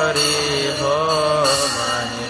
Hari Ho Mani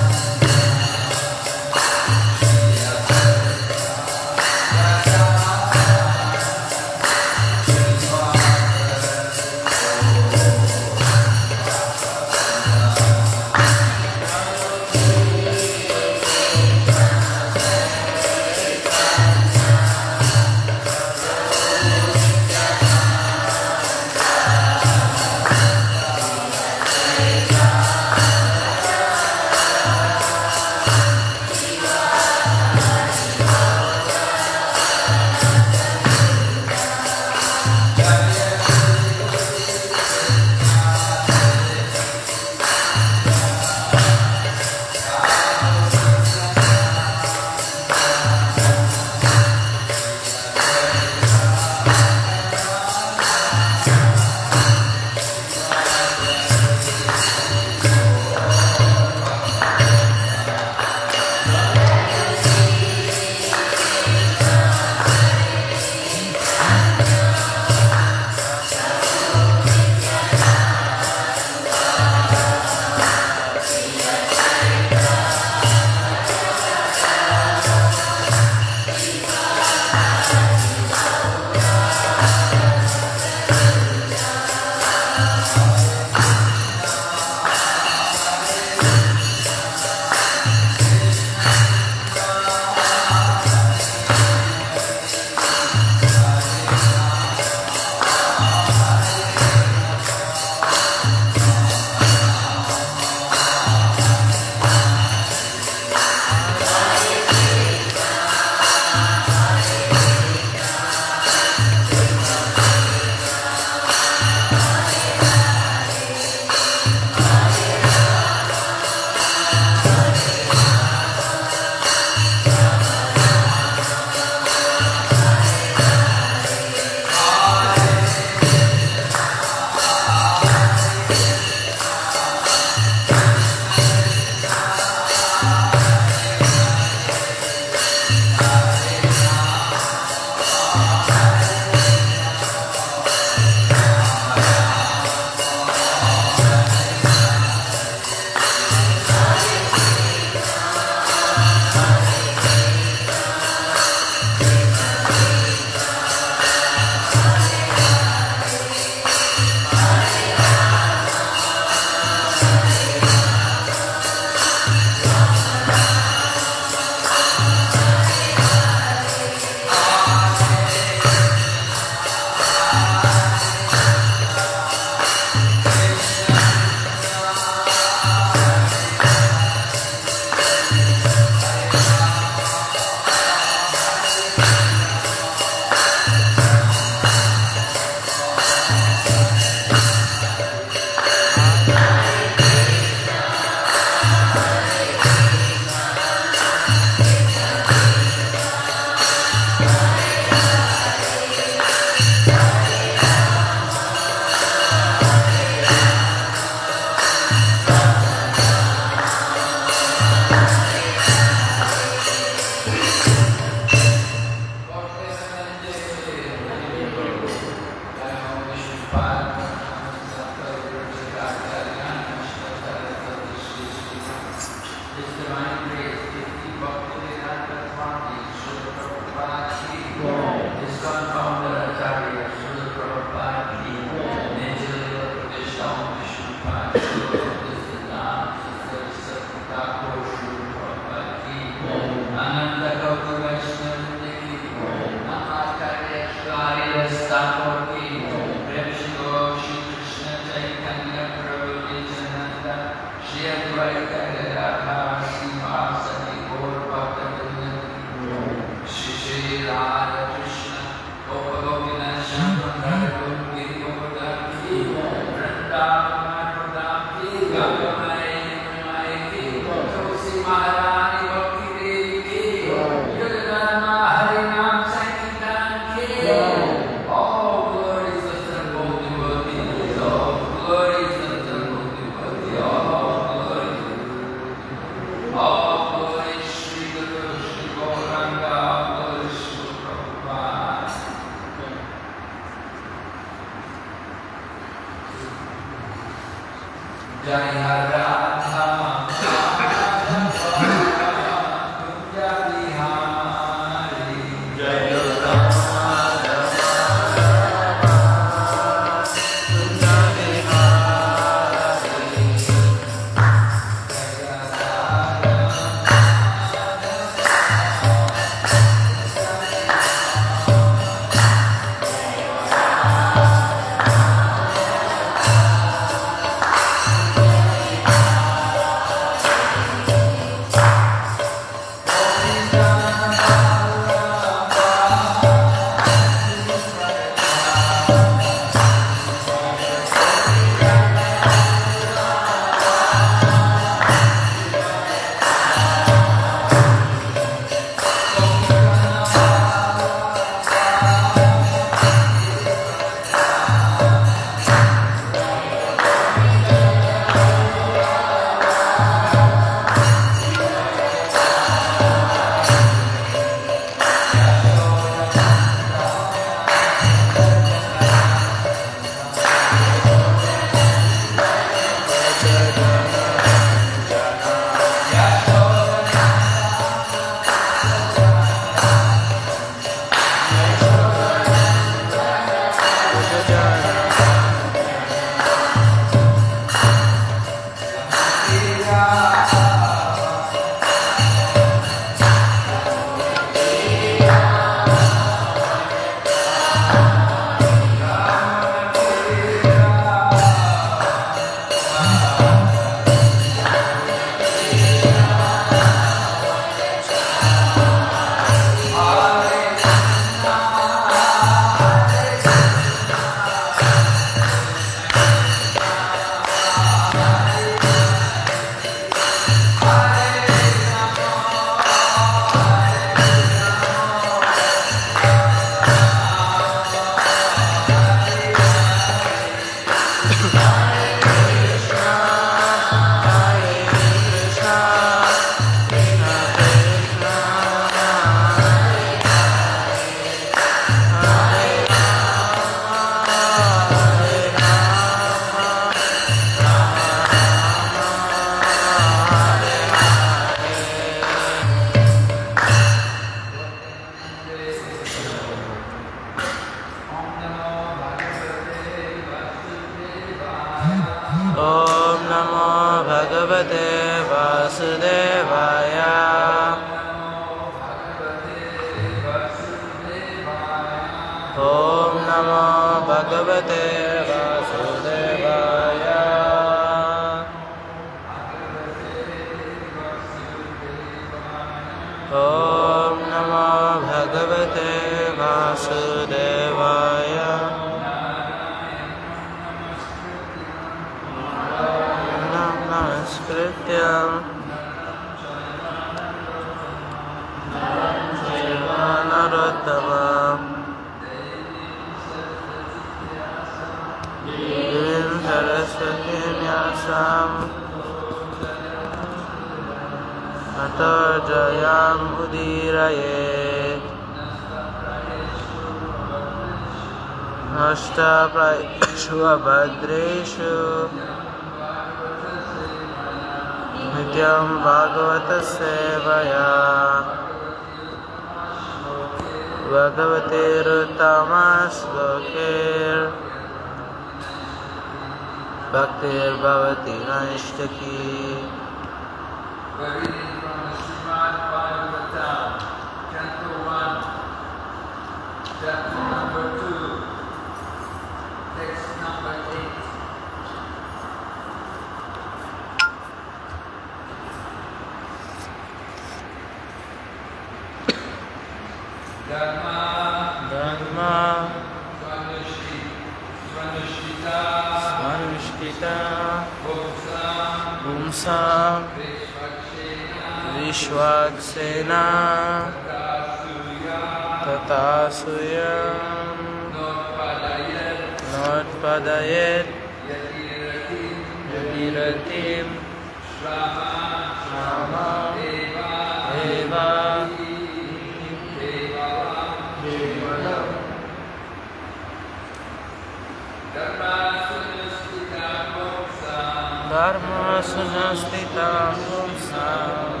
Dharma Sunastita Pumsam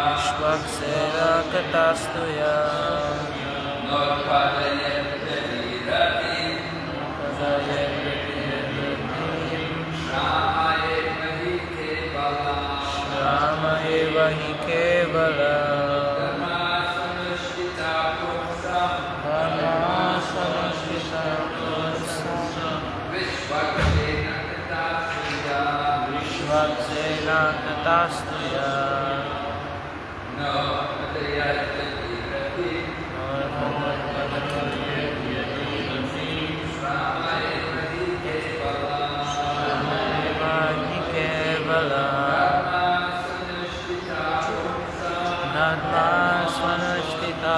Vishvaksena Katastuya Rama eva hi kevala Vishvaksena Katastuya Nadma Swanashtita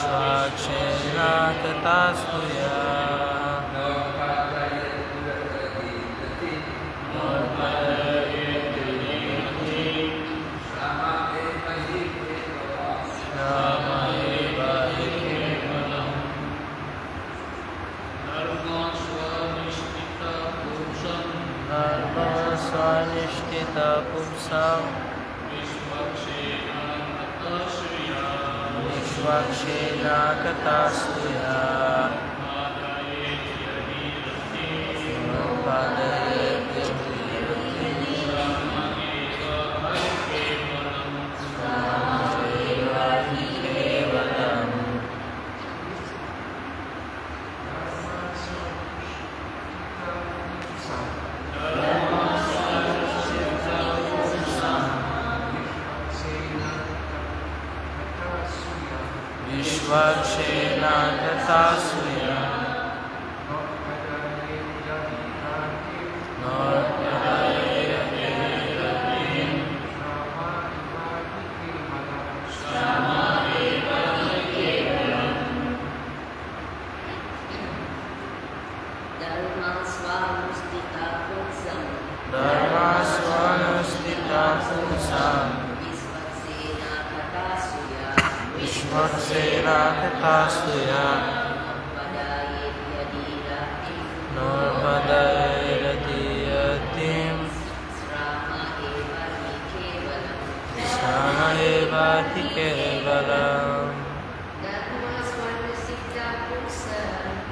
Vishvakshena Katastuya Swanishtita Pumsam Vishvakshena Katastuya Vishvakshena Katastuya Dharma Swanastita Pumsam Vishvaksena Katastuya Norpadayati Yatim Sama eva hi kevalam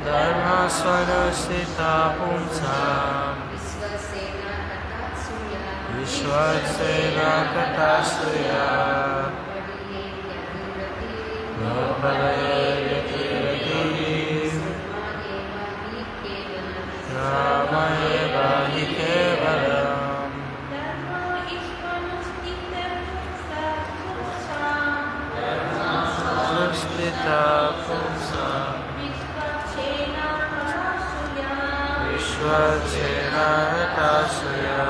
Dharma Swanasita Pumsam Vishvaksena Katastuya Norpadayati Yatim Sama eva hi kevalam Sustita Pumsam Vishvaksena Katastuya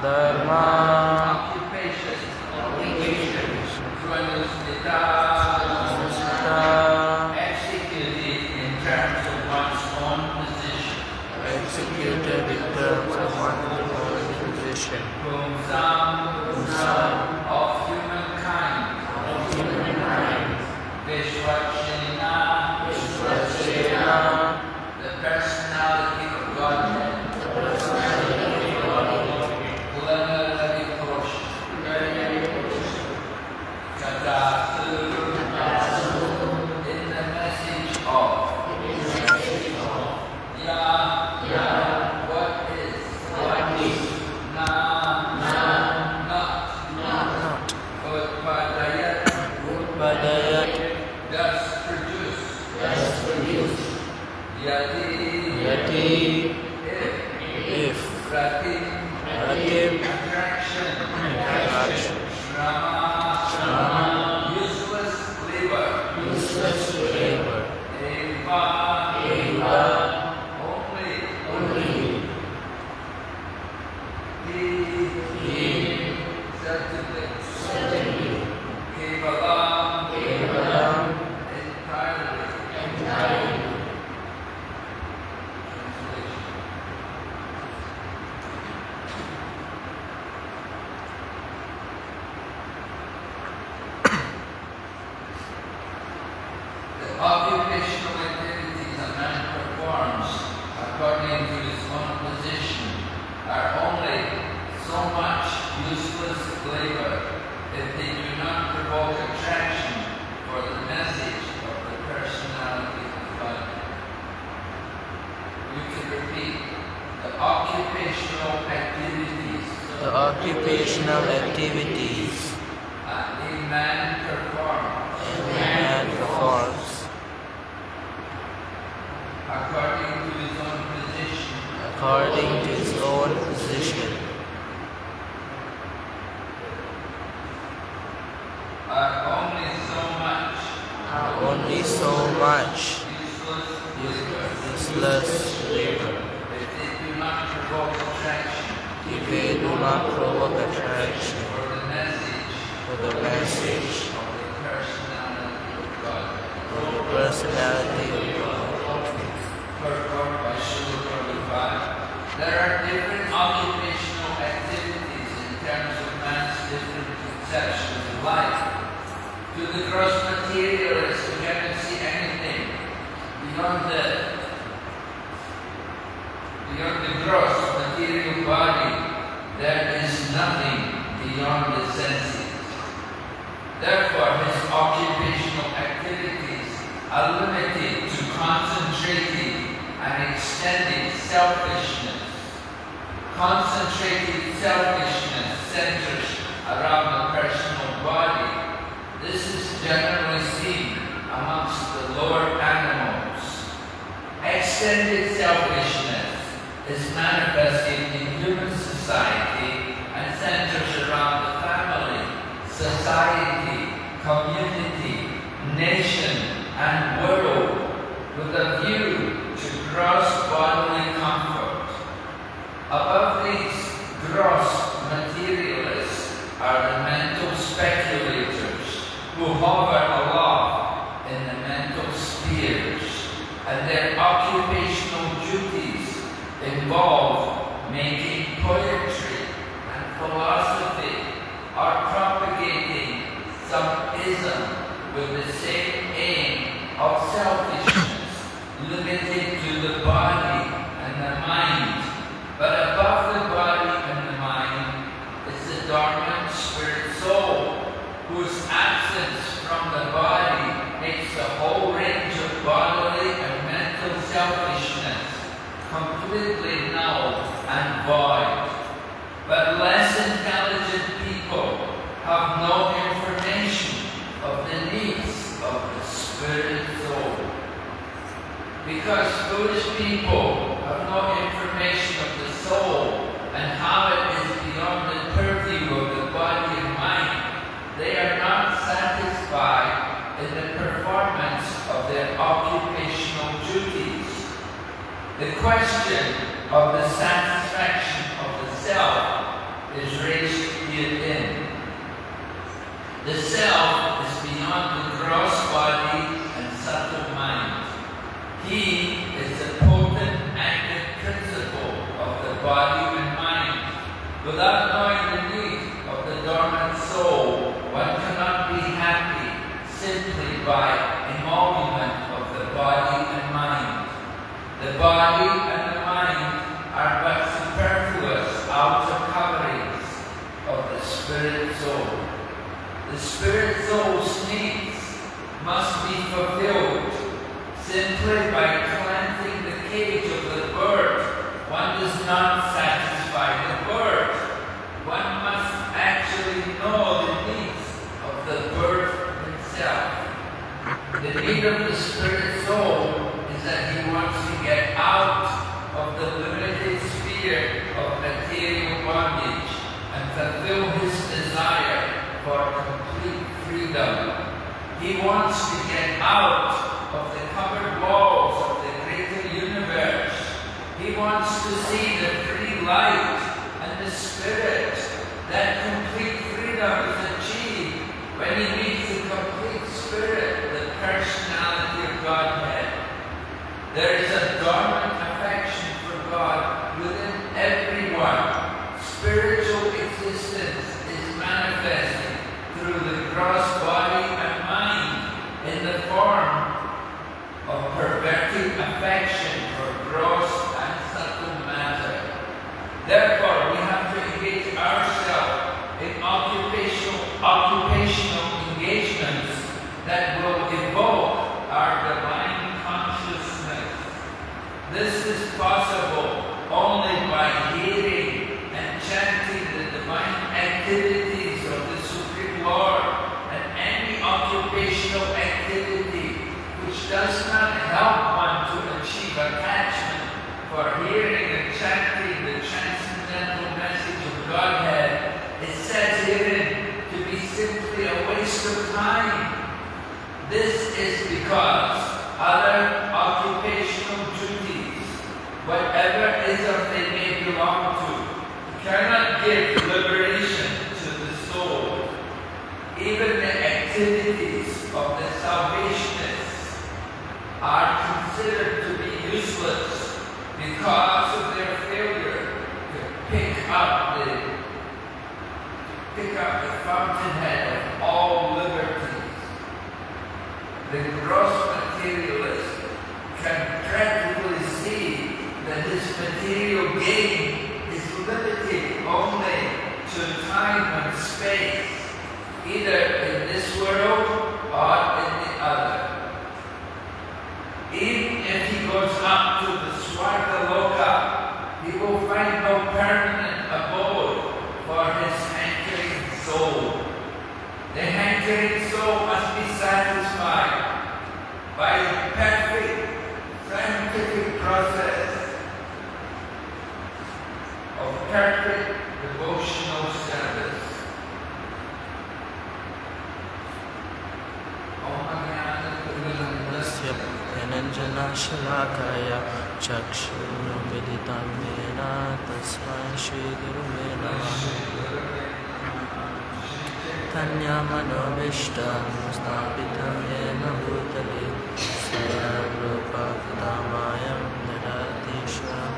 Dharma executed in terms of one's own position. executed in terms of one's own position. Of humankind. Vishvakshena, the personality of Godhead. Purnaladi Purusha. Katasu, in the message of. Ya, what is. Na, not. Utpadayat Thus produce. Yati, if Pratim, attraction, Shrama, useless labor, Eva, only, he, certainly, Kevalam, entirely, occupational activities a man performs a man performs according to his own position, according to his own position are only so much useless labor if they do not provoke attraction if they do not provoke attraction for the message for the message of the personality of God. of the personality of God. Performed by Srila Prabhupada. There are different occupational activities in terms of man's different conceptions of life. To the gross materialist who cannot see anything beyond the gross material body, there is nothing beyond the senses. Therefore, his occupational activities are limited to concentrated and extended selfishness. Concentrated selfishness centers around the personal body. This is generally seen amongst the lower animals. Extended selfishness is manifested in human society and centers around the family, society, community, nation, and world with a view to gross bodily comfort. Above these gross materialists are the mental speculators who hover aloft in the mental spheres, and their occupational duties involve making poetry and philosophy or propagating some ism with the same aim of selfishness, limited to the body and the mind. But above the body and the mind is the dormant spirit soul, whose absence from the body makes the whole range of bodily and mental selfishness completely null and void. But less intelligent people have no information of the needs of the spirit soul. Because foolish people have no information of the soul and how it is beyond the purview of the body and mind, they are not satisfied in the performance of their occupational duties. The question of the satisfaction of the self is raised herein. The self is beyond the gross body and subtle mind. He is the potent active principle of the body and mind. Without knowing the need of the dormant soul, one cannot be happy simply by emolument of the body and mind. The body and the mind are but superfluous outer coverings of the spirit soul. The spirit soul's needs must be fulfilled. Simply by cleansing the cage of the bird, one does not satisfy the bird. One must actually know the needs of the bird himself. The need of the spirit soul is that he wants to get out of the limited sphere of material bondage and fulfill his desire for complete freedom. He wants to get out of the covered walls of the greater universe. He wants to see the free light and the spirit. That complete freedom is achieved when he meets the complete spirit, the personality of Godhead. There is a dormant affection for God within everyone. Spiritual existence is manifested through the gross body and mind in the form of perverted affection for gross and subtle matter. Therefore, we have to engage ourselves in occupational engagements that will evoke our divine consciousness. This is possible only by hearing and chanting the divine is because other occupational duties, whatever ism they may belong to, cannot give liberation to the soul. Even the activities of the salvationists are considered to be useless because of their failure to pick up the fountainhead of all liberties. The gross materialist can practically see that his material gain is limited only to time and space, either in this world or in the other. Even if he goes up to the Swargaloka, he will find no permanent abode for his hankering soul. The hankering soul must be satisfied by the perfect scientific process of perfect devotional service. Dhananjanashalakaya Chakshurumviditam Yena Tasmai Shri Guruve Namaha Tanyamanobishtam Stapitam Yena Bhutale Sarvapakatamayam Dadati Shram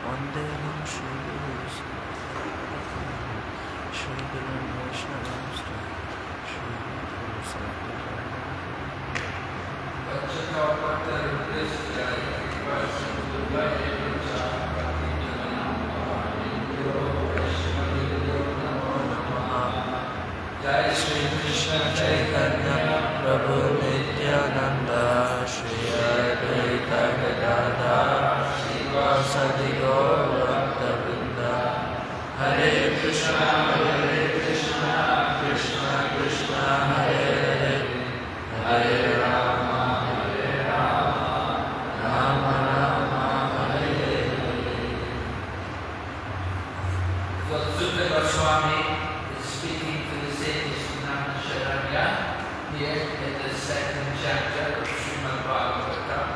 Vandeham Shri Gurus Shri Guru Vaishnavamsta Shri Guru Jai Shri Krishna Chaitanya Prabhu Nityananda Shri Advaita Gadadhar Srivasadi Gaur Bhakta-vrinda Hare Krishna Krishna Krishna Hare Hare Hare Rama Rama Rama Hare Hare. So Sutta Goswami is speaking to the sages of Namaksharanya here in the second chapter of Srimad Bhagavatam.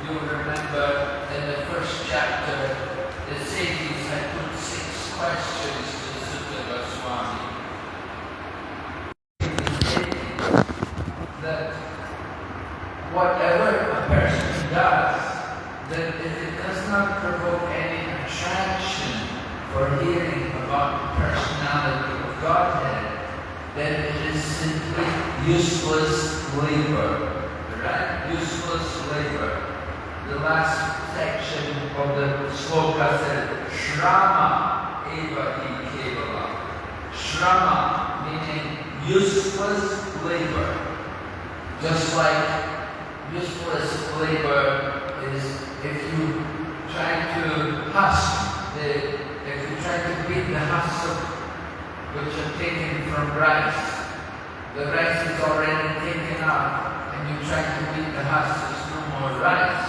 You remember in the first chapter, the sages had put 6 questions to Sutta Goswami. That whatever a person does, that if it does not provoke any attraction for hearing about the personality of Godhead, then it is simply useless labor. Right? Useless labor. The last section of the sloka said, Shrama eva hi kevala. Shrama meaning useless labor. Just like useless labor is if you try to husk if you try to beat the husks which are taken from rice, the rice is already taken out and you try to beat the husks, there's no more rice.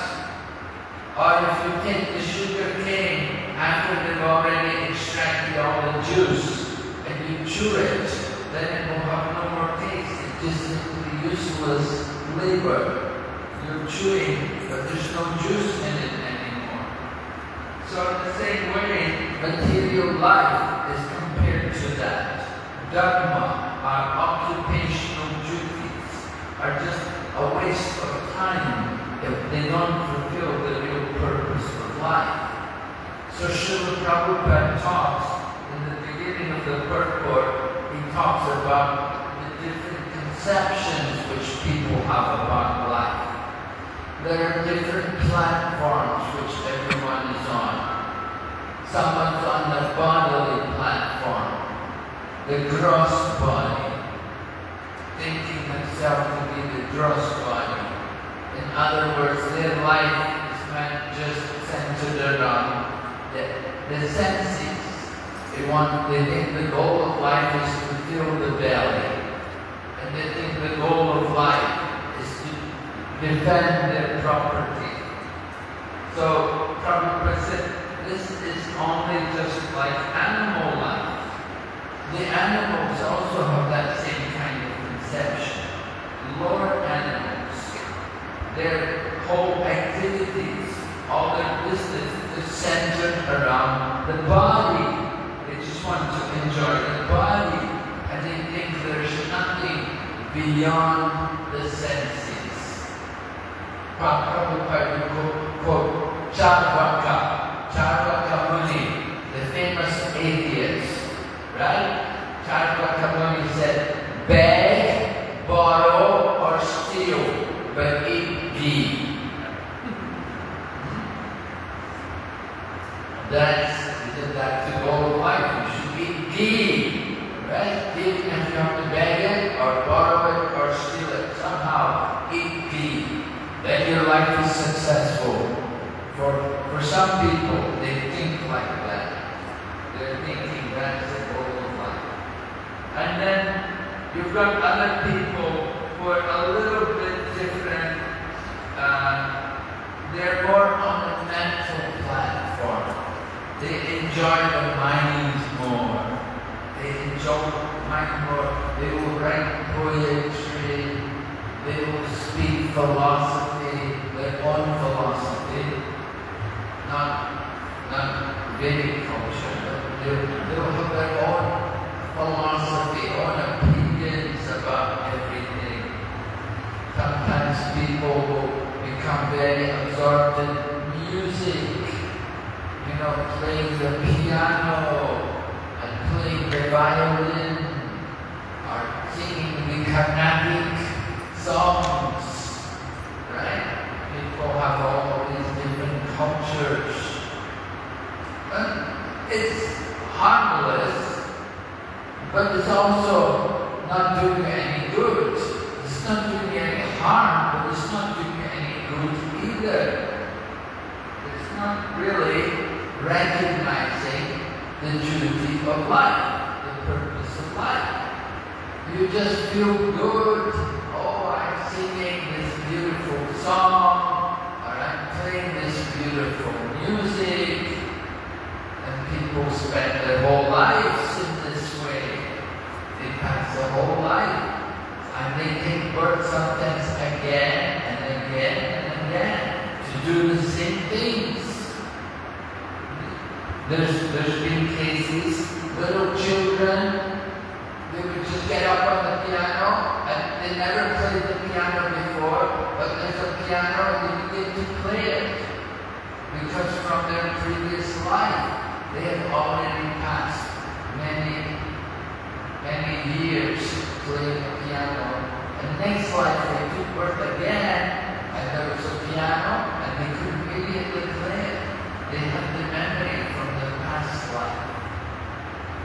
Or if you take the sugar cane after they've already extracted all the juice and you chew it, then it will have no more taste. It's just simply useless labor. You're chewing, but there's no juice in it anymore. So in the same way, material life is compared to that. Dharma, our occupational duties, are just a waste of time if they don't fulfill the real purpose of life. So Srila Prabhupada talks, in the beginning of the purport, he talks about the different conceptions which people have about life. There are different platforms which everyone is on. Someone's on the bodily platform, the gross body, thinking himself to be the gross body. In other words, their life is not just centered around the senses. They think the goal of life is to fill the belly. And they think the goal of life is to defend their property. So Prabhupada said, this is only just like animal life. The animals also have that same kind of conception. Lower animals, their whole activities, all their business is centered around the body. They just want to enjoy the body, and they think there's nothing beyond the senses. Prabhupada would quote Charvaka Muni, the famous atheist, right? Charvaka Muni said, beg, borrow, or steal, but eat ghee. That's the goal of life. You should eat ghee, right? Even if you have to beg it, or borrow it, or steal it, somehow eat ghee. Then your life is successful. For some people, they think like that. They're thinking that's the goal of life. And then you've got other people who are a little bit different. They're more on the mental platform. They enjoy the mind more. They enjoy the mind more. They will write poetry. They will speak philosophy, their own philosophy. Not Vedic culture, but they will have their own philosophy, own opinions about everything. Sometimes people will become very absorbed in music, playing the piano and playing the violin or singing the Carnatic songs, right? People have all these different cultures. And it's harmless, but it's also not doing any good. It's not doing any harm, but it's not doing any good either. It's not really recognizing the duty of life, the purpose of life. You just feel good. Oh, I'm singing this beautiful song, or I'm playing this beautiful music. And people spend their whole lives in this way. They pass their whole life. And they take birth sometimes again and again and again to do the same things. There's been cases, little children, they would just get up on the piano, and they never played the piano before, but there's a piano and they begin to play it. Because from their previous life, they have already passed many years playing the piano. And next life they took birth again, and there was a piano, and they could immediately play it. They have the memory from the past life.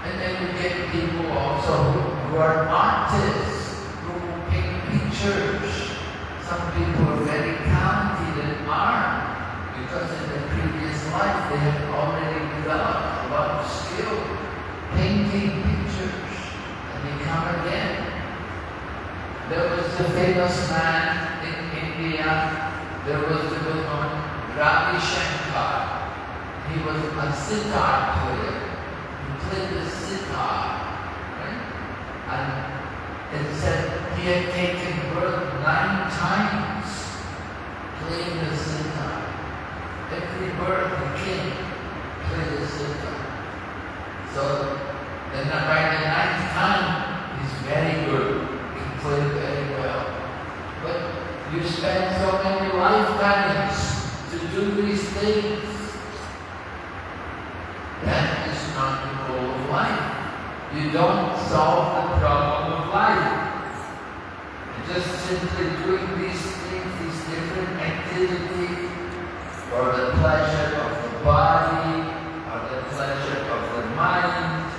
And then you get people also who are artists, who paint pictures. Some people are very talented in art because in the previous life they have already developed a lot of skill painting pictures, and they come again. There was the famous man in India. There was the good one, Ravi Shankar. He was a sitar player. He played the sitar, right? And it said he had taken birth 9 times playing the sitar. Every birth he came, played the sitar. So then by the 9th time, he's very good. He can play very well. But you spend so many lifetimes to do these things. That is not the goal of life. You don't solve the problem of life. You're just simply doing these things, these different activities for the pleasure of the body or the pleasure of the mind.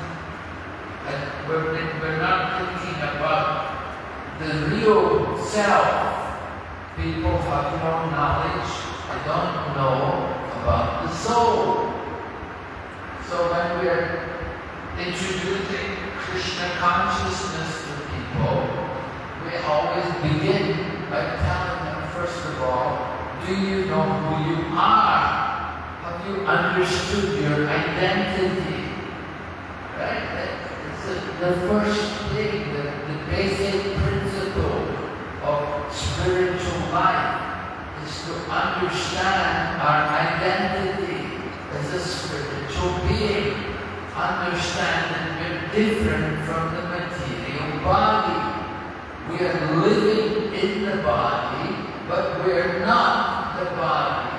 And we're not thinking about the real self. People have no knowledge, they don't know about the soul. So when we are introducing Krishna consciousness to people, we always begin by telling them, first of all, do you know who you are? Have you understood your identity? Right? It's a the first thing, the basic principle of spiritual life is to understand our identity as a spiritual being. Understand that we're different from the material body. We are living in the body, but we're not the body.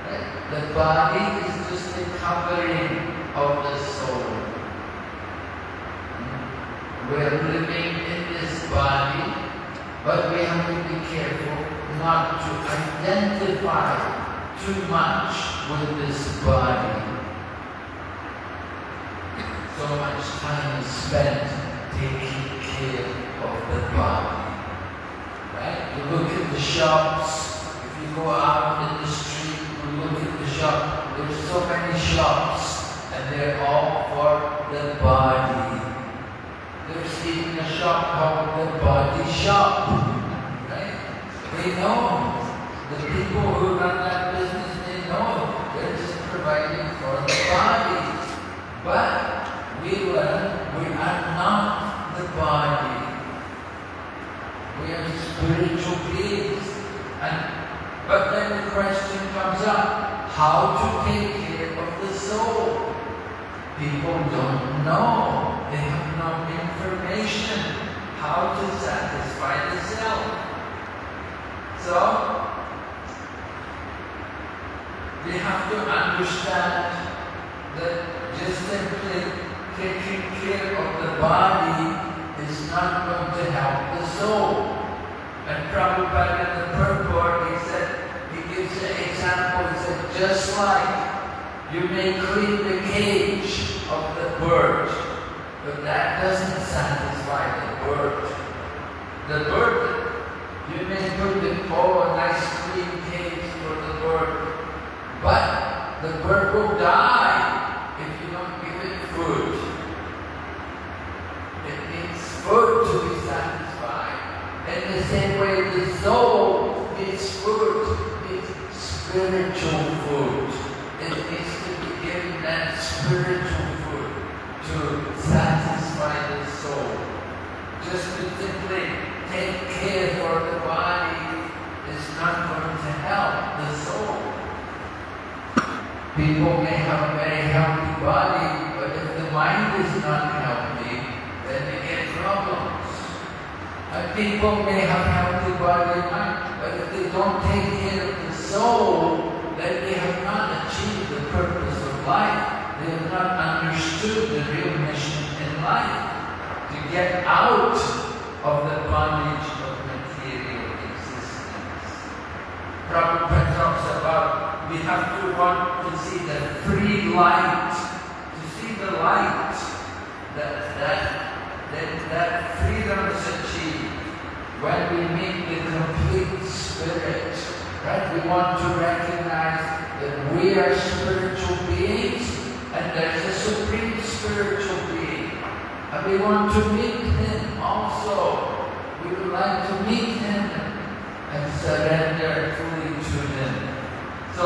Right? The body is just a covering of the soul. We're living in this body, but we have to be careful not to identify too much with this body. So much time is spent taking care of the body. Right? You look at the shops, if you go out in the street, you look at the shop, there's so many shops, and they're all for the body. There's even a shop called the body shop. Right? They know. The people who run that business, they know. They're just providing for the body. But we learn we are not the body. We are spiritual beings. But then the question comes up, how to take care of the soul? People don't know. They have no information how to satisfy the self. So, we have to understand that just simply taking care of the body is not going to help the soul. And Prabhupada in the purport, he gives an example, he said, just like you may clean the cage of the bird, but that doesn't satisfy the bird. The bird, you may put a nice clean cage for the bird, but the bird will die if you don't give it food. It needs food to be satisfied. In the same way, the soul needs food, needs spiritual food. It needs to be given that spiritual food to satisfy the soul. Just to simply take care for the body is not going to help the soul. People may have a very healthy body, but if the mind is not healthy, then they get problems. And people may have healthy body and mind, but if they don't take care of the soul, then they have not achieved the purpose of life. They have not understood the real mission in life, to get out of the bondage of material existence. Prabhupada talks about we have to want to see the free light, to see the light that freedom is achieved when we meet the complete spirit. Right? We want to recognize that we are spiritual beings and there's a supreme spiritual being. And we want to meet him also. We would like to meet him and surrender fully to him. So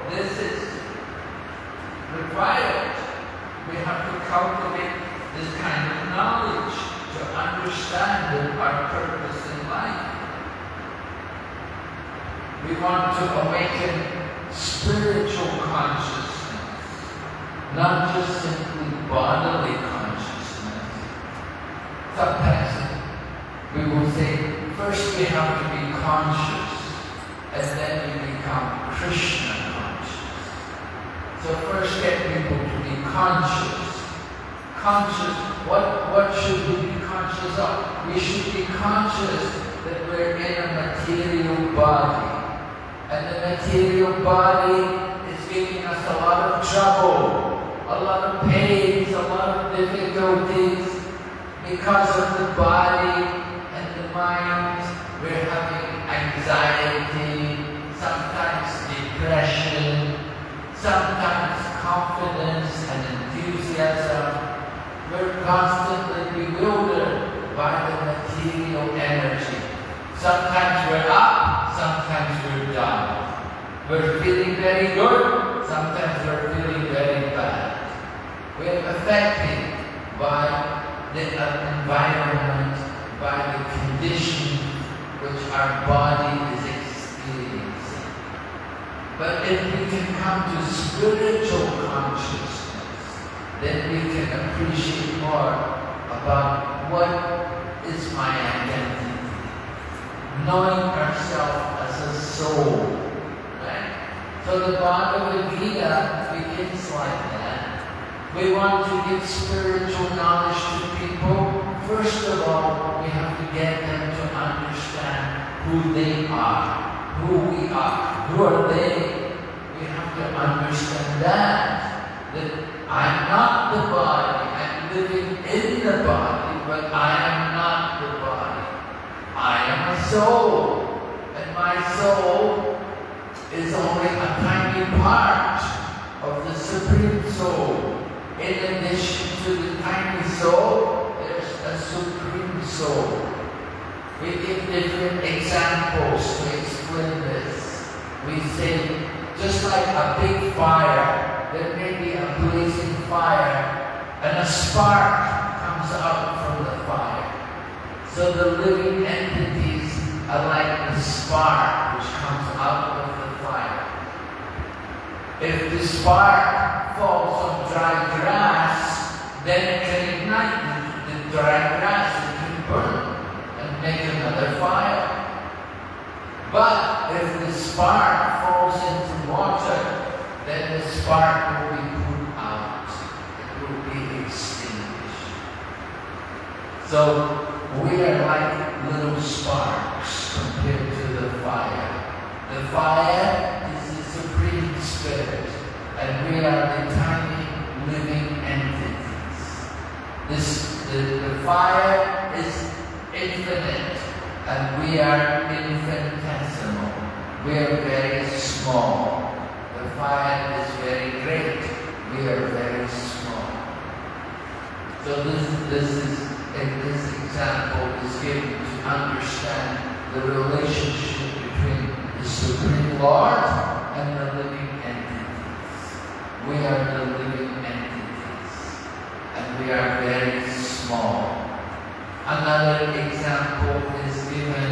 this is required. We have to cultivate this kind of knowledge to understand our purpose in life. We want to awaken spiritual consciousness, not just simply bodily consciousness. Sometimes we will say, first we have to be conscious, and then we become Krishna conscious. So first get people to be conscious. Conscious, what should we be conscious of? We should be conscious that we're in a material body. And the material body is giving us a lot of trouble, a lot of pains, a lot of difficulties. Because of the body and the mind, we're having anxiety, sometimes depression, sometimes confidence and enthusiasm. We're constantly bewildered by the material energy. Sometimes we're up, sometimes we're down. We're feeling very good, sometimes we're feeling very bad. We're affected by the environment, by the condition which our body is experiencing. But if we can come to spiritual consciousness, then we can appreciate more about what is my identity. Knowing ourselves as a soul. Right? So the Bhagavad Gita begins like that. We want to give spiritual knowledge to people. First of all, we have to get them to understand who they are, who we are. Who are they? We have to understand that I'm not the body. I'm living in the body, but I am not the body. I am a soul, and my soul is only a tiny part of the Supreme Soul. In addition to the tiny soul, there's a Supreme Soul. We give different examples to explain this. We say, just like a big fire, there may be a blazing fire, and a spark comes out from the fire. So the living entities are like the spark which comes out of the fire. If the spark falls on dry grass, then it can ignite the dry grass, it can burn and make another fire. But if the spark falls into water, then the spark will be put out. It will be extinguished. So we are like little sparks compared to the fire. The fire is the Supreme Spirit, and we are the tiny living entities. The fire is infinite, and we are infinitesimal. We are very small. The fire is very great. We are very small. So this example is given to understand the relationship between the Supreme Lord and the living entities. We are the living entities, and we are very small. Another example is given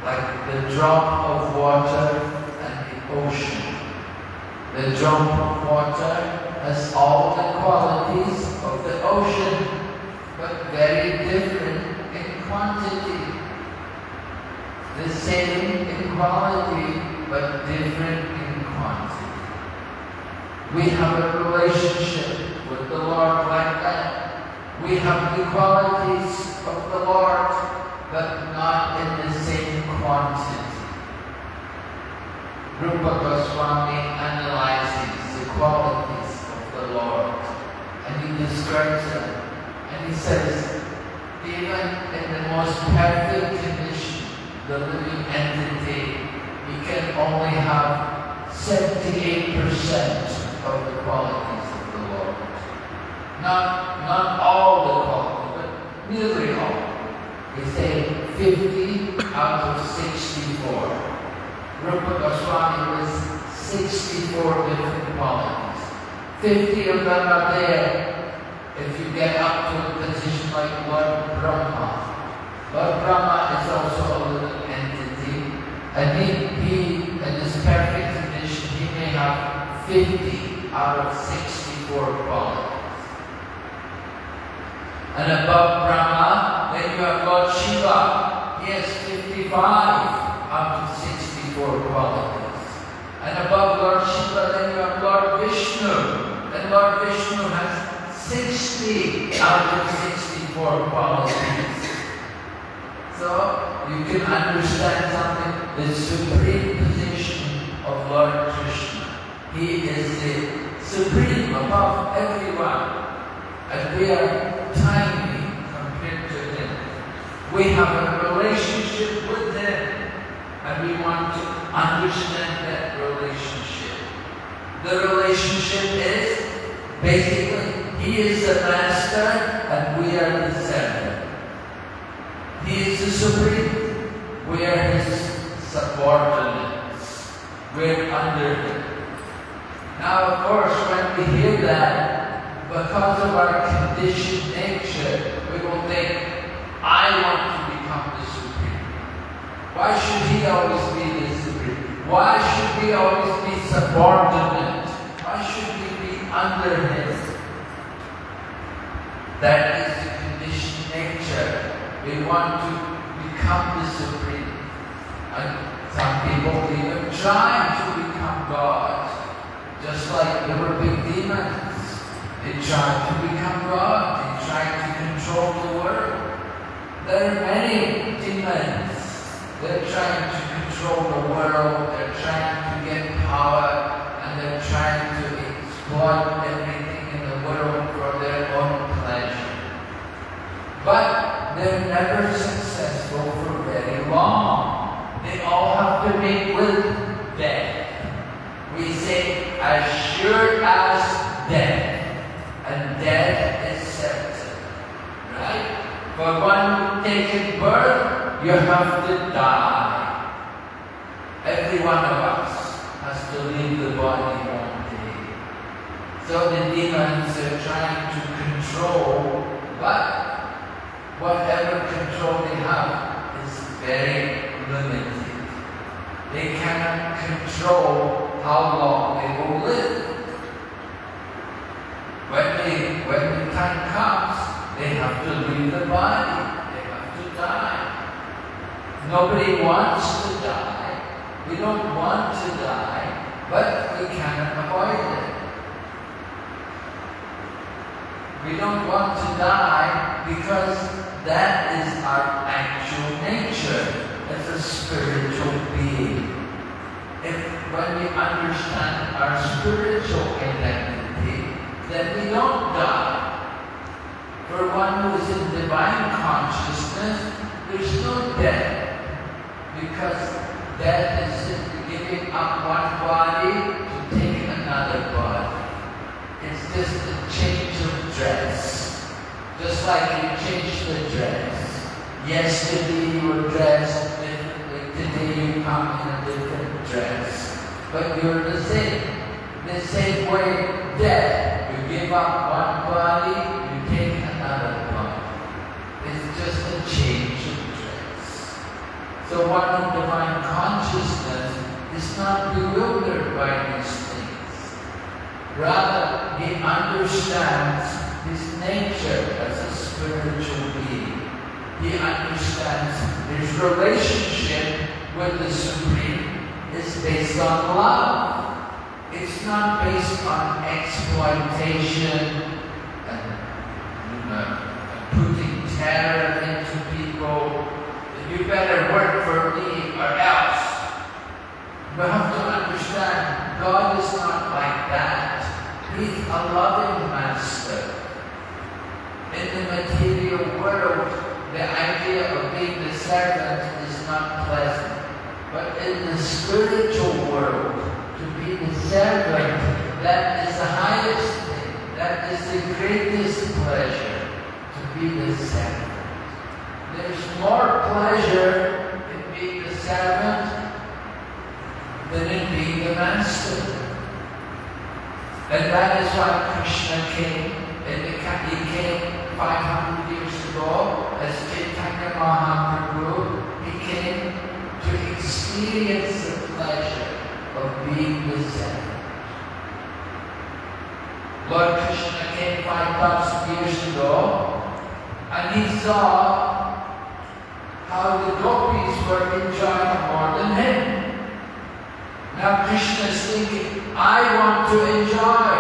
like the drop of water and the ocean. The drop of water has all the qualities of the ocean, but very different in quantity. The same in quality, but different in quantity. We have a relationship with the Lord like that. We have the qualities of the Lord, but not in the same quantity. Rupa Goswami analyzes the qualities of the Lord, and he describes them. And he says, even in the most perfect condition, the living entity, he can only have 78% of the qualities of the Lord. Not all the qualities, but nearly all. We say 50 out of 64. Rupa Goswami was 64 different qualities. 50 of them are there if you get up to a position like Lord Brahma. Lord Brahma is also a living entity, and he in this perfect condition, he may have 50 out of 64 qualities. And above Brahma, then you have Lord Shiva. He has 55 out of 64 qualities. And above Lord Shiva, then you have Lord Vishnu. And Lord Vishnu has 60 out of 64 qualities. So, you can understand something, the supreme position of Lord Krishna. He is the supreme above everyone. And we are tiny compared to him. We have a relationship with him, and we want to understand that relationship. The relationship is basically, he is the master and we are the servant. He is the supreme. We are his subordinates. We are under him. Now, of course, when we hear that, because of our conditioned nature, Why should he always be the supreme? Why should we always be subordinate? Why should we be under him? That is the conditioned nature. We want to become the supreme. And some people even try to become God. Just like there were big demons. They tried to become God. They tried to control the world. There are many demons. They're trying to control the world. They're trying to get power. And they're trying to exploit everything in the world for their own pleasure. But they're never successful for very long. They all have to meet with death. We say, as sure as death. And death is certain. Right? For one taking birth, you have to die. Every one of us has to leave the body one day. So the demons are trying to control, but whatever control they have is very limited. They cannot control how long they will live. When the time comes, they have to leave the body. They have to die. Nobody wants to die. We don't want to die, but we cannot avoid it. We don't want to die because that is our actual nature as a spiritual being. When we understand our spiritual identity, then we don't die. For one who is in divine consciousness, there's no death. Because death is simply giving up one body to take another body. It's just a change of dress. Just like you change the dress. Yesterday you were dressed differently, today you come in a different dress. But you're the same. The same way, death. You give up one body, you take another body. It's just a change of dress. So one in divine consciousness is not bewildered by these things. Rather, he understands his nature as a spiritual being. He understands his relationship with the Supreme is based on love. It's not based on exploitation and putting terror into people. You better work for me or else. We have to understand God is not like that. He's a loving master. In the material world, the idea of being the servant is not pleasant. But in the spiritual world, to be the servant, that is the highest thing. That is the greatest pleasure, to be the servant. There's more pleasure in being the servant than in being the master. And that is why Krishna came. He came 500 years ago as Chaitanya Mahaprabhu. He came to experience the pleasure of being the servant. Lord Krishna came 5,000 years ago and he saw how the gopis were enjoying more than him. Now Krishna is thinking, I want to enjoy.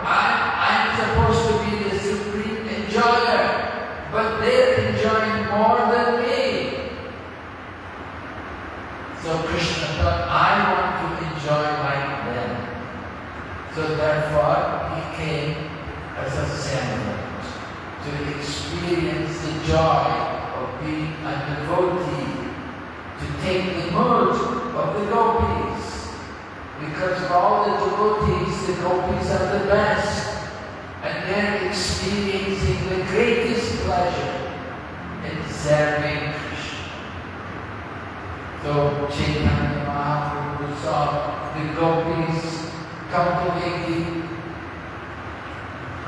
I'm supposed to be the supreme enjoyer, but they're enjoying more than me. So Krishna thought, I want to enjoy like them. So therefore, he came as a servant to experience the joy of being a devotee, to take the mood of the gopis. Because of all the gopis are the best, and they're experiencing the greatest pleasure in serving Krishna. So Chaitanya Mahaprabhu saw the gopis cultivating.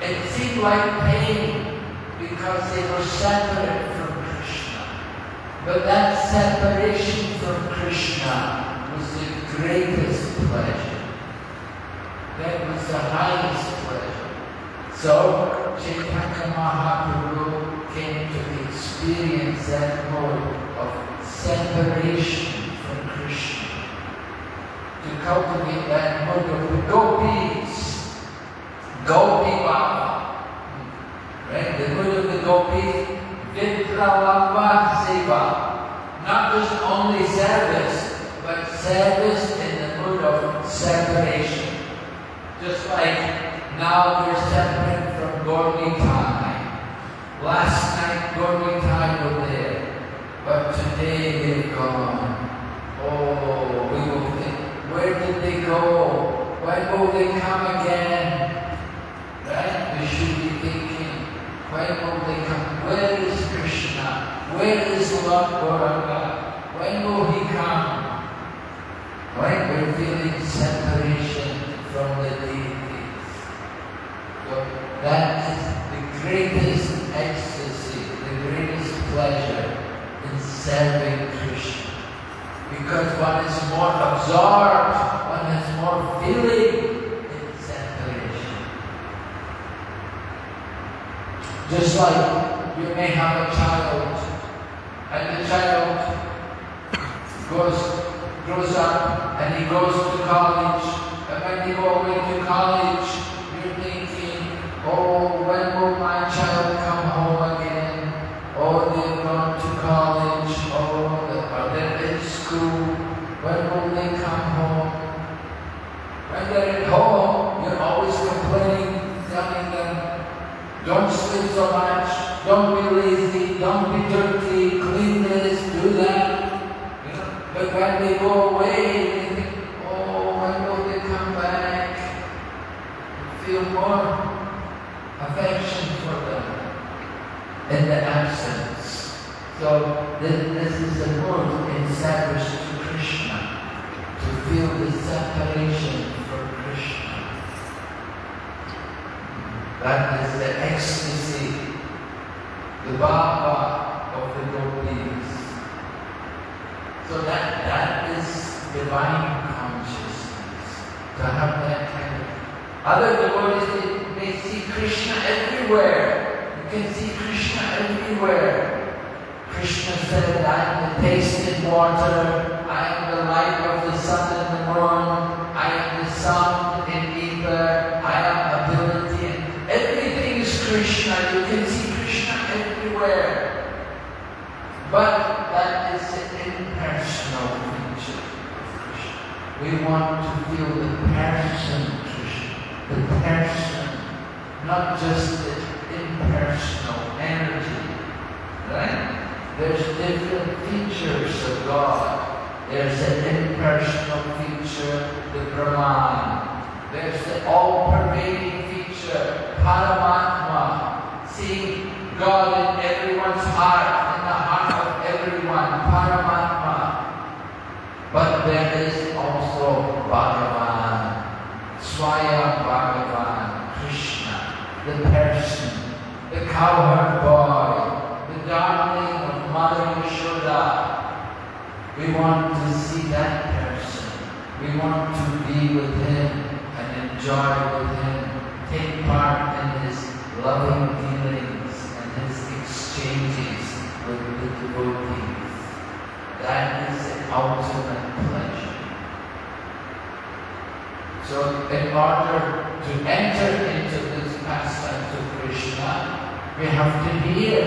It seemed like pain because they were separate from Krishna. But that separation from Krishna was the greatest pleasure. That was the highest pleasure. So Chaitanya Mahaprabhu came to experience that mode of separation from Krishna. To cultivate that mode of the gopis, Gopi Baba. Right? The mood of the gopis, Vipralamba Seva. Not just only service, but service in the mood of separation. Just like now we're separate from Gauritai. Last night Gauritai were there, but today they've gone. Oh, we will think, where did they go? When will they come again? Right? We should be thinking, when will they come? Where is Krishna? Where is Lord Gauranga? When will he come? When we're feeling separation from the deities. So that is the greatest ecstasy, the greatest pleasure in serving Krishna. Because one is more absorbed, one has more feeling in separation. Just like you may have a child, and the child grows up and he goes to college, and when you go away to college, you're thinking, oh, when will my child come home again? Oh, they've gone to college, oh, they're in school, when will they come home? When they're at home, you're always complaining, telling them, don't sleep so much, don't be lazy, don't be dirty, clean this, do that. You know? But when they go away, they think, oh, when will they come back? You feel more affection for them in the absence. So this is a mood in service to Krishna, to feel the separation from Krishna. That is the ecstasy, the bhava of the gopis. So that is divine consciousness. To have that kind of... Other devotees, they see Krishna everywhere. You can see Krishna everywhere. Krishna said, I am the tasted water, I am the light of the sun and the moon, I am the sun in ether, I am ability. Everything is Krishna. You can see Krishna everywhere. But that is the impersonal feature of Krishna. We want to feel the person Krishna, the person, not just the impersonal energy. Right? There's different features of God. There's the impersonal feature, the Brahman. There's the all-pervading feature, Paramatma, seeing God in everyone's heart, in the heart of everyone, Paramatma. But there is also Bhagavan, Swayam Bhagavan, Krishna, the person, the cowherd boy, the darling of Mother Yashoda. We want to see that person. We want to be with him and enjoy with him, take part in his loving dealings and his exchanges with the devotees. That is the ultimate pleasure. So in order to enter into this pastime of Krishna, we have to hear.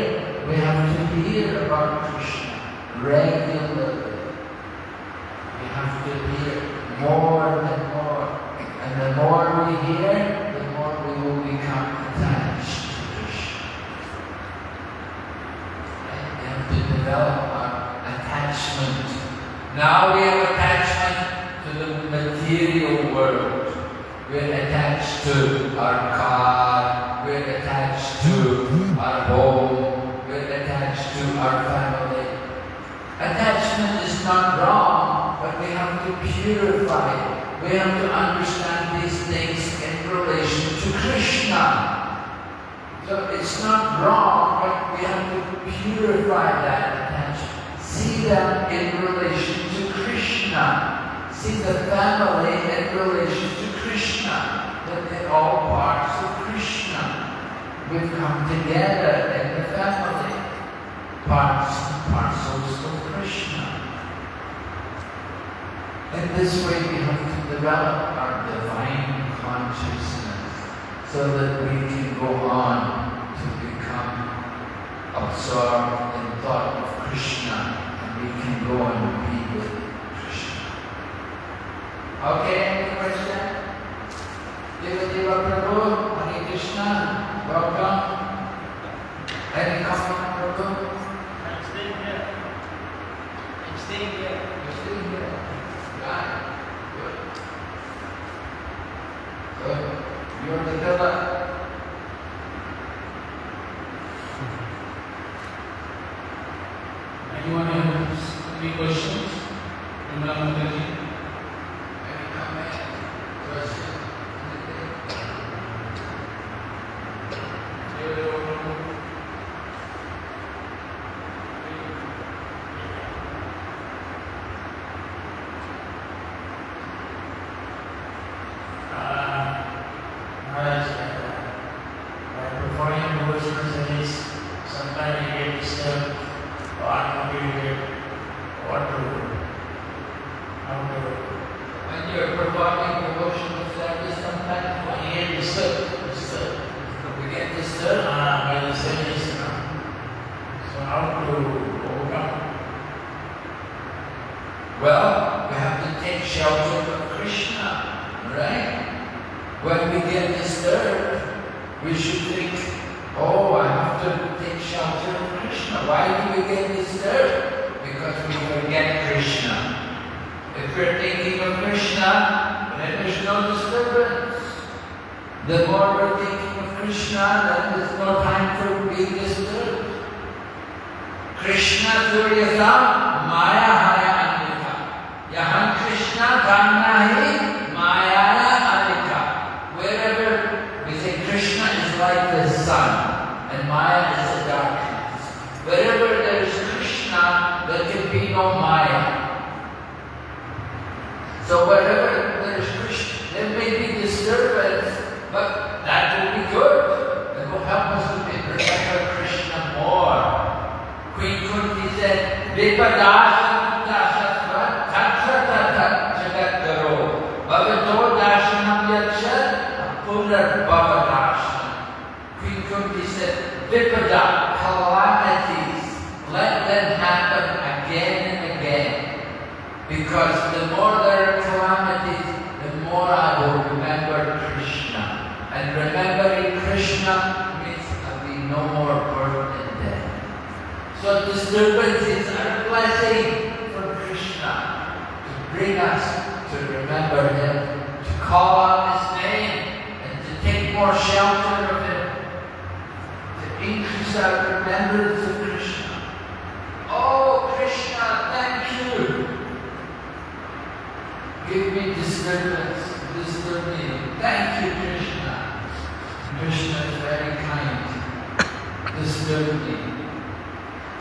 We have to hear about Krishna regularly. We have to hear more and more. And the more we hear, the more we will become attached to Krishna. And we have to develop our attachment. Now we have attachment to the material world. We're attached to our car, we're attached to our home, we're attached to our family. Attachment is not wrong, but we have to purify it. We have to understand these things in relation to Krishna. So it's not wrong, but we have to purify that attachment. See them in relation to Krishna. See the family in relation to Krishna. That they're all parts of Krishna. We've come together in the family. Parts and parcels of Krishna. In this way we have to develop our divine consciousness so that we can go on to become absorbed in thought of Krishna and we can go and be with Krishna. Okay, any question? Deva Deva Prabhu, Hare Krishna, welcome. Any comment, Prabhu? I'm staying here. I'm staying here. You're staying here. Right. Good. Good. You're the pillar. Anyone have any questions? Vimala Mataji? Any comment? Question? By performing devotional service, sometimes you get disturbed or unmotivated. What to do? How to do? When you're performing devotional service, sometimes when you get disturbed, we get disturbed. By the service, so how to overcome? Well, we have to take shelter of Krishna, right? When we get disturbed, we should think, oh, I have to take shelter of Krishna. Why do we get disturbed? Because we forget Krishna. If we're thinking of Krishna, then there's no disturbance. The more we're thinking of Krishna, then there's no time for being disturbed. Krishna Suryasam Maya Haya Andika. Yahan Krishna Dhamnahi Maya Andika. Wherever we say Krishna is like the sun and Maya is the darkness. Wherever there is Krishna, there can be no Maya. So wherever there is Krishna, there may be disturbance, but that will be good. It will help us to remember Krishna more. Queen Kunti said, Vipadasana dasasva tatra tatra jagat garo bhavato dasanam yacha punar bhavadasana. Queen Kunti said, Vipada, calamities, let them happen again and again. Because the more there are calamities, the more I will remember Krishna. And remembering Krishna means I'll be no more burdened in death. So disturbances are a blessing from Krishna to bring us to remember Him, to call out His name, and to take more shelter of Him, to increase our remembrance of Krishna. Oh Krishna, thank you. Give me disturbance, disturb me. Thank you, Krishna. Krishna is very kind. Disturb me.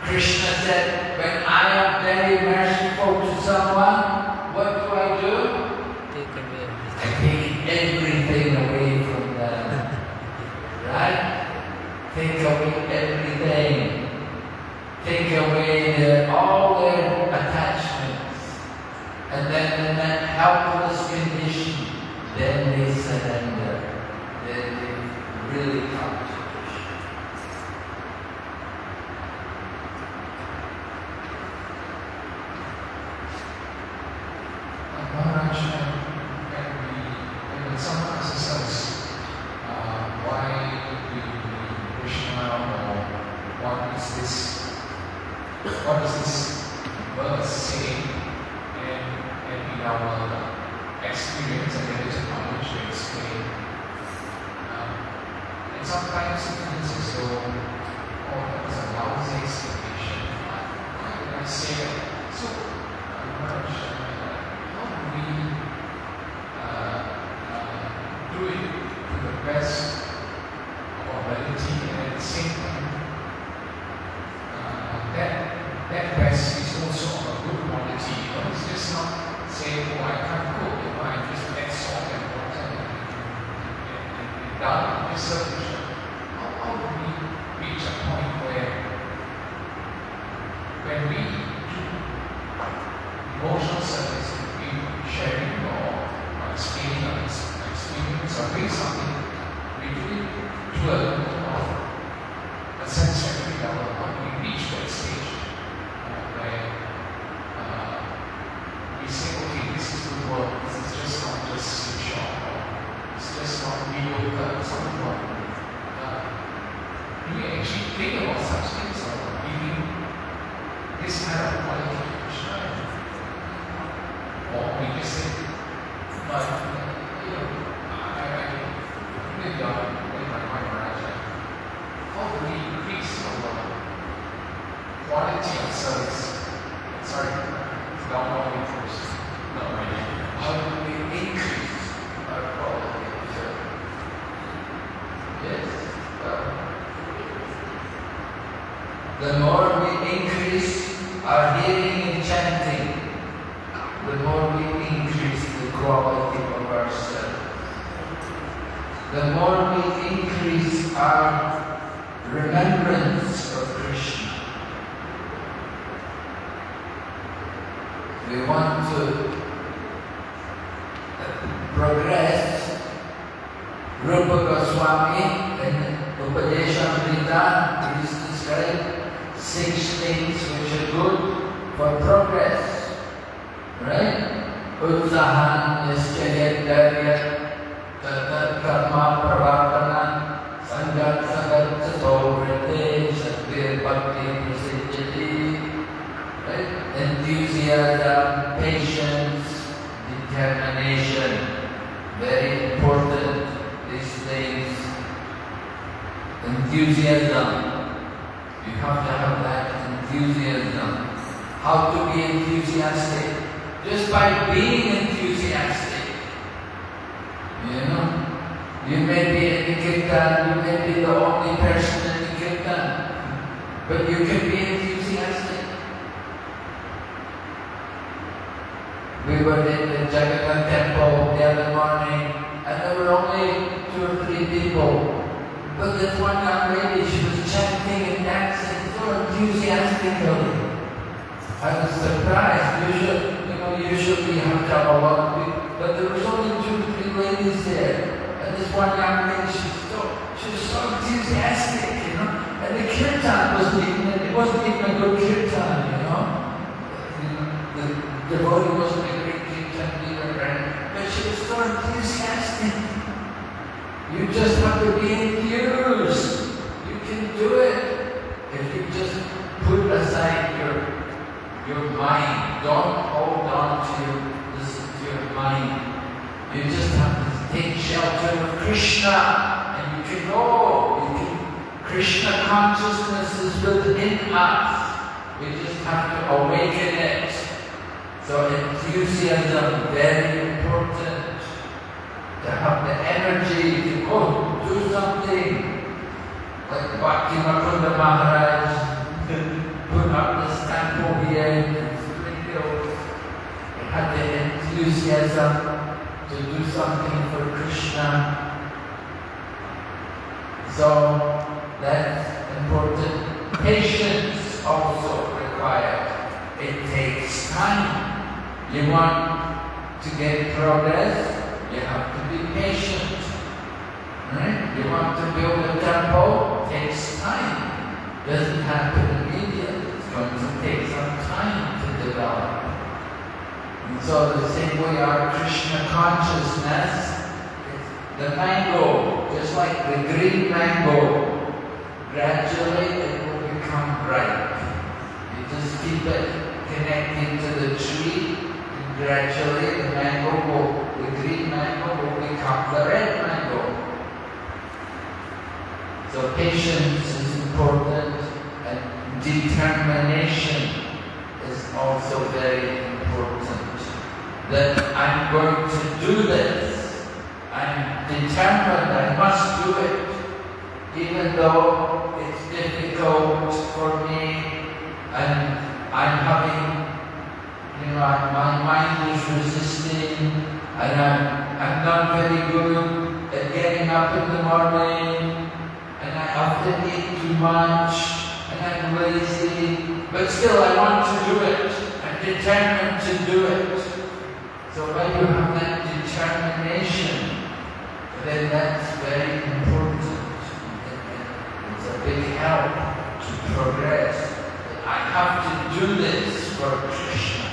Krishna said, when I am very merciful to someone, what do? I take everything away from them. Right? Take away everything. Take away all their attachments. And then in that helpless condition, then they surrender. Then they really come to Krishna. Maharaj, when someone asks us why we believe Krishna or what does this verse say in our experience and religious knowledge to explain. And sometimes it feels as though, oh, that was a lousy explanation. Why did I say that? So, Maharaj, how do we do it to the best of our ability and at the same time that best is so say, oh, I can't cook, I just add salt and water and done, just sufficient. How do we reach a point where when we do emotional service, we sharing or explaining our experience or doing something, we do it to a level of a satisfactory level, how do we reach that stage where we say, okay, this is good work, this is just not just slipshod, or it's just not mediocre, it's not wrong. Do we actually think about such things or giving this kind of quality to Krishna? Or we just say, but you know, I with my Maharaj, how do we increase our quality of service? Sorry, it's not only first. Not really. How do we increase our quality of service? Yes. The more we increase our hearing and chanting, the more we increase the quality of our service. The more we increase our remembrance of Krishna. We want to progress. Rupa Goswami in Upadeshamrita is described 6 things which are good for progress. Right? Utsahan, Nischayat, Daryat, Tatat, Karma, Pravartana, Sangat, Sagat, Sato, Vrite, Satvir, Bhakti, Prasiddhiti. Right? Enthusiasm, patience, determination. Very important, these things. Enthusiasm. You have to have that enthusiasm. How to be enthusiastic? Just by being enthusiastic. You know? You may be in the kirtan, you may be the only person in the kirtan, but you can be enthusiastic. We were in the Jagannath temple the other morning, and there were only 2 or 3 people. But this one young lady, she was chanting and dancing so enthusiastically. I was surprised. Usually you have to have a lot of people, but there was only 2 or 3 ladies there. And this one young lady, she was so enthusiastic, you know. And the kirtan wasn't even a good kirtan, you know. The devotee wasn't a great kirtan leader, right? But she was so enthusiastic. You just have to be enthused. You can do it. If you just put aside your mind, don't hold on to your mind. You just have to take shelter of Krishna, and you can go. Krishna consciousness is within us. We just have to awaken it. So enthusiasm, very important. To have the energy to go do something. Like Bhakti Makunda Maharaj put up this temple here in Springfield. He had the enthusiasm to do something for Krishna. So that's important. Patience also required. It takes time. You want to get progress, you have to be patient. Right? You want to build a temple, it takes time. Doesn't happen immediately. It's going to take some time to develop. And so the same way our Krishna consciousness, the mango, just like the green mango, gradually it will become ripe. You just keep it connected to the tree, and gradually the green mango will become the red mango. So patience is important, and determination is also very important. That I'm going to do this. I'm determined I must do it. Even though it's difficult for me and I'm having my mind is resisting, and I'm not very good at getting up in the morning, and I often eat too much, and I'm lazy, but still I want to do it. I'm determined to do it. So when you have that determination, then that's very important. It's a big help to progress. I have to do this for Krishna.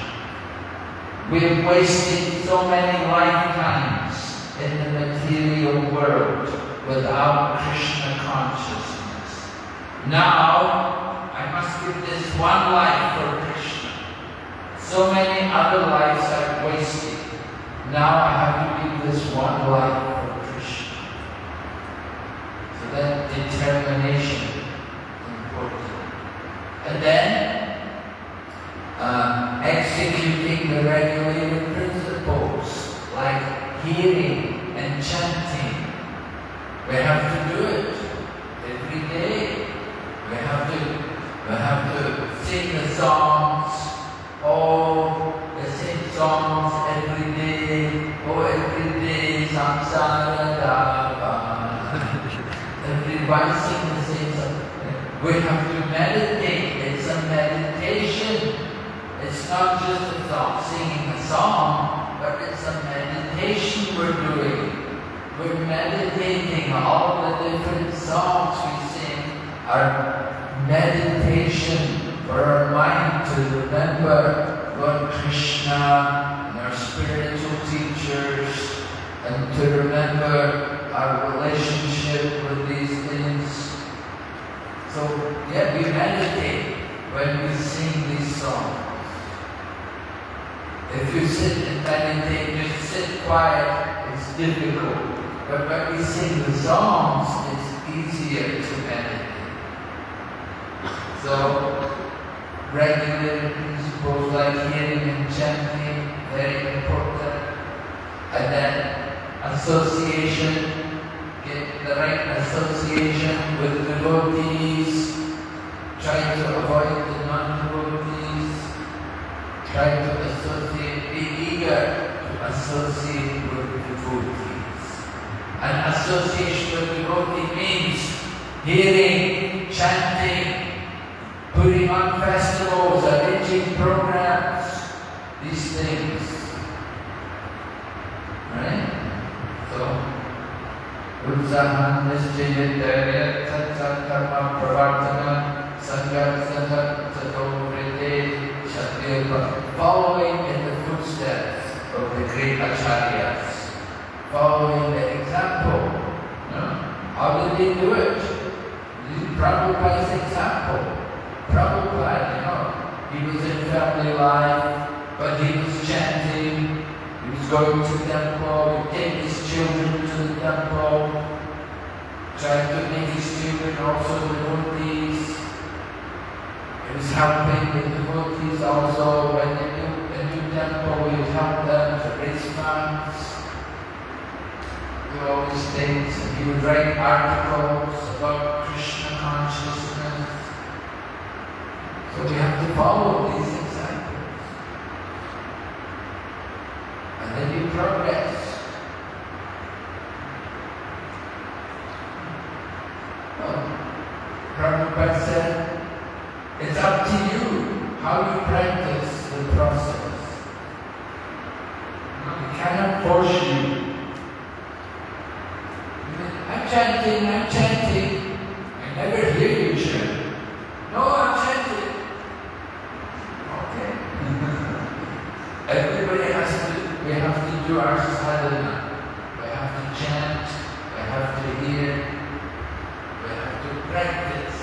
We've wasted so many lifetimes in the material world without Krishna consciousness. Now, I must give this one life for Krishna. So many other lives are wasted. Now I have to give this one life for Krishna. So that determination is important. And then, executing the regulated principles, like hearing and chanting. We have to do it every day. We have to sing the songs. Oh, we sing songs every day. Oh, every day, samsara dava. Everybody sing the same song. We have to meditate. It's a meditation. It's not just a song, singing a song, but it's a meditation we're doing. We're meditating. All the different songs we sing are meditation for our mind to remember Lord Krishna and our spiritual teachers, and to remember our relationship with these things. So, yeah, we meditate when we sing these songs. If you sit and meditate, just sit quiet, it's difficult. But when we sing the songs, it's easier to meditate. So, regulated principles like hearing and chanting, very important. And then association, get the right association with devotees, try to avoid the non-devotees, try to associate, be eager to associate with devotees. And association with devotee means hearing, chanting, putting on festivals, arranging programs, these things. Right? So, Utsahan nischayataya tat-sat-karma pravartana sangat-sangat sato-vrite shatyeva. Following in the footsteps of the great acharyas, following the example. How did they do it? This is Prabhupada's example. Prabhupada, he was in family life, but he was chanting, he was going to the temple, he'd take his children to the temple, trying to make his children also devotees. He was helping the devotees also when they built a new temple, he would help them to raise funds, do all these things, and he would write articles about Krishna consciousness. So we have to follow these examples. And then you progress. Well, Prabhupada said, it's up to you how you practice the process. We cannot force you. I'm chanting. I never hear you chant. No, I'm chanting. Everybody we have to do our sadhana. We have to chant, we have to hear, we have to practice.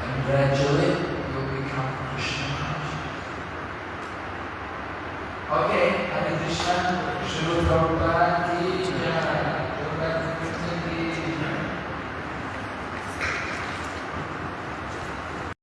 And gradually you'll become Krishna conscious. Okay, Hare Krishna, Srila Prabhupada.